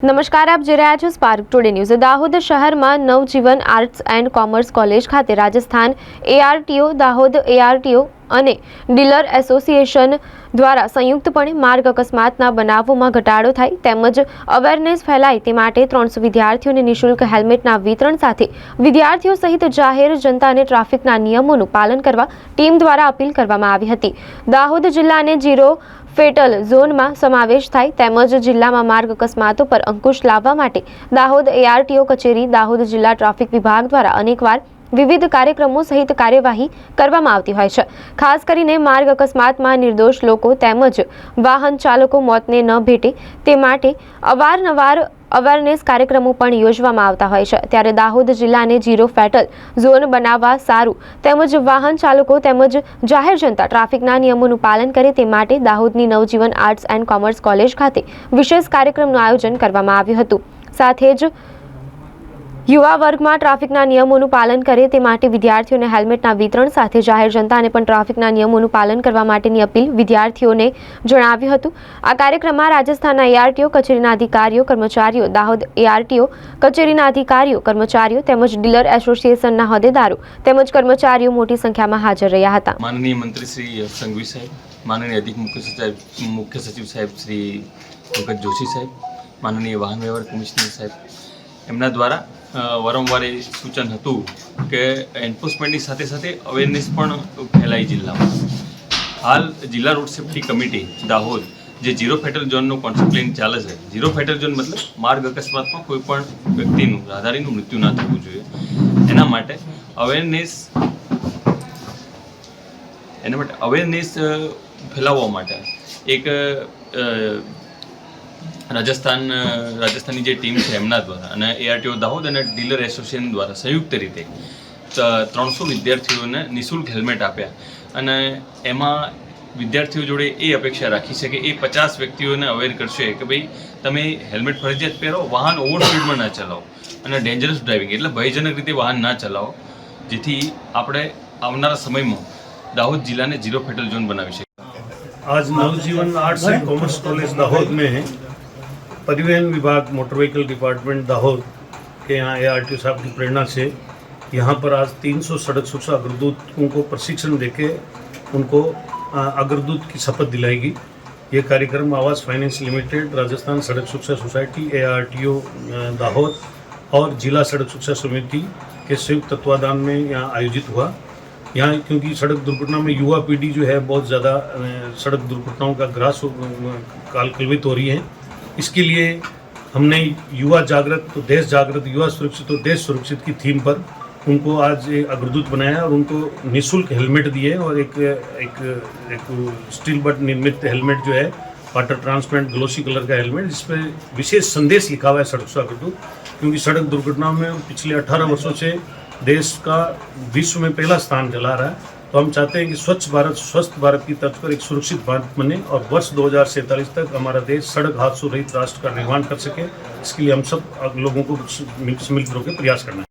નમસ્કાર, આપ જોઈ રહ્યા છો સ્પાર્ક ટુડે ન્યૂઝ। દાહોદ શહેરમાં Navjivan arts and commerce college ખાતે રાજસ્થાન એઆરટીઓ, દાહોદ એઆરટીઓ અને ડીલર એસોસિએશન દ્વારા સંયુક્તપણે માર્ગ અકસ્માતના બનાવોમાં ઘટાડો થાય તેમજ અવેરનેસ ફેલાય તે માટે 300 વિદ્યાર્થીઓને નિઃશુલ્ક હેલ્મેટના વિતરણ સાથે વિદ્યાર્થીઓ સહિત જાહેર જનતાને ટ્રાફિકના નિયમોનું પાલન કરવા ટીમ દ્વારા અપીલ કરવામાં આવી હતી। દાહોદ જિલ્લાને 0 ફેટલ ઝોનમાં સમાવેશ થાય તેમજ જિલ્લામાં માર્ગ અકસ્માતો પર અંકુશ લાવવા માટે દાહોદ એઆરટીઓ કચેરી, દાહોદ જિલ્લા ટ્રાફિક વિભાગ દ્વારા અનેકવાર વિવિધ કાર્યક્રમો સહિત કાર્યવાહી કરવામાં આવતી હોય છે। ખાસ કરીને માર્ગ અકસ્માતમાં નિર્દોષ લોકો તેમજ વાહન ચાલકો મોતને ન ભેટે તે માટે અવારનવાર અવેરનેસ કાર્યક્રમો પણ યોજવામાં આવતા હોય છે। ત્યારે દાહોદ જિલ્લાને 0 ફેટલ ઝોન બનાવવા સારું તેમજ વાહન ચાલકો તેમજ જાહેર જનતા ટ્રાફિકના નિયમોનું પાલન કરે તે માટે દાહોદની નવજીવન આર્ટ્સ એન્ડ કોમર્સ કોલેજ ખાતે વિશેષ કાર્યક્રમનું આયોજન કરવામાં આવ્યું હતું। સાથે જ યુવા વર્ગમાં ટ્રાફિકના નિયમોનું પાલન કરે તે માટે વિદ્યાર્થીઓને હેલ્મેટના વિતરણ સાથે જાહેર જનતાને પણ ટ્રાફિકના નિયમોનું પાલન કરવા માટેની અપીલ વિદ્યાર્થીઓને જણાવ્યું હતું। આ કાર્યક્રમમાં રાજસ્થાનના એઆરટીઓ કચેરીના અધિકારીઓ, કર્મચારીઓ, દાહોદ એઆરટીઓ કચેરીના અધિકારીઓ, કર્મચારીઓ તેમજ ડીલર એસોસિએશનના હોદ્દેદારો તેમજ કર્મચારીઓ મોટી સંખ્યામાં હાજર રહ્યા હતા। માનનીય મંત્રી શ્રી સંઘવી સાહેબ, માનનીય અધિક મુખ્ય સચિવ સાહેબ શ્રી પંકજ જોશી સાહેબ, માનનીય વાહન વ્યવહાર કમિશનર સાહેબ એમના દ્વારા વારંવાર એ સૂચન હતું કે એન્ફોર્સમેન્ટની સાથે સાથે અવેરનેસ પણ ફેલાય જિલ્લામાં। હાલ જિલ્લા રોડ સેફ્ટી કમિટી દાહોદ જે 0 ફેટલ ઝોનનો કોન્સેપ્ટ લઈને ચાલે છે। 0 ફેટલ ઝોન મતલબ માર્ગ અકસ્માતમાં કોઈ પણ વ્યક્તિનું, રાહદારીનું મૃત્યુ ના થવું જોઈએ એના માટે અવેરનેસ ફેલાવવા માટે એક રાજસ્થાનની જે ટીમ છે એમના દ્વારા અને એઆરટીઓ દાહોદ અને ડીલર એસોસિએશન દ્વારા સંયુક્ત રીતે 300 વિદ્યાર્થીઓને નિઃશુલ્ક હેલ્મેટ આપ્યા અને એમાં વિદ્યાર્થીઓ જોડે એ અપેક્ષા રાખી છે કે એ 50 વ્યક્તિઓને અવેર કરશે કે ભાઈ તમે હેલ્મેટ ફરજિયાત પહેરો, વાહન ઓવર સ્પીડમાં ના ચલાવો અને ડેન્જરસ ડ્રાઇવિંગ એટલે ભયજનક રીતે વાહન ના ચલાવો, જેથી આપણે આવનારા સમયમાં दाहोद जिला ने 0 फेटल जोन बनावी सके। आज Navjivan arts and commerce college Dahod में परिवहन विभाग मोटर व्हीकल डिपार्टमेंट दाहोद के यहाँ एआरटीओ साहब की प्रेरणा से यहाँ पर आज 300 सड़क सुरक्षा अग्रदूतों को प्रशिक्षण देके उनको अग्रदूत की शपथ दिलाएगी। ये कार्यक्रम आवास फाइनेंस लिमिटेड, राजस्थान सड़क सुरक्षा सोसाइटी, एआरटीओ दाहोद और जिला सड़क सुरक्षा समिति के संयुक्त तत्वाधान में यहाँ आयोजित हुआ। यहाँ क्योंकि सड़क दुर्घटना में युवा पीढ़ी जो है बहुत ज़्यादा सड़क दुर्घटनाओं का ग्रास कालकलवित हो रही है, इसके लिए हमने युवा जागृत तो देश जागृत, युवा सुरक्षित तो देश सुरक्षित की थीम पर उनको आज एक अग्रदूत बनाया और उनको निःशुल्क हेलमेट दिए और एक स्टील बट निर्मित हेलमेट जो है वाटर ट्रांसपेरेंट ग्लोसी कलर का हेलमेट, जिस पर विशेष संदेश लिखा हुआ है सड़क सुरक्षा अग्रदूत। क्योंकि सड़क दुर्घटनाओं में पिछले 18 वर्षों से देश का विश्व में पहला स्थान चला रहा है, तो हम चाहते हैं कि स्वच्छ भारत, स्वस्थ भारत की तर्ज पर एक सुरक्षित भारत बने और वर्ष 2047 तक हमारा देश सड़क हादसों रहित राष्ट्र का निर्माण कर सके। इसके लिए हम सब लोगों को मिलकर प्रयास करना है।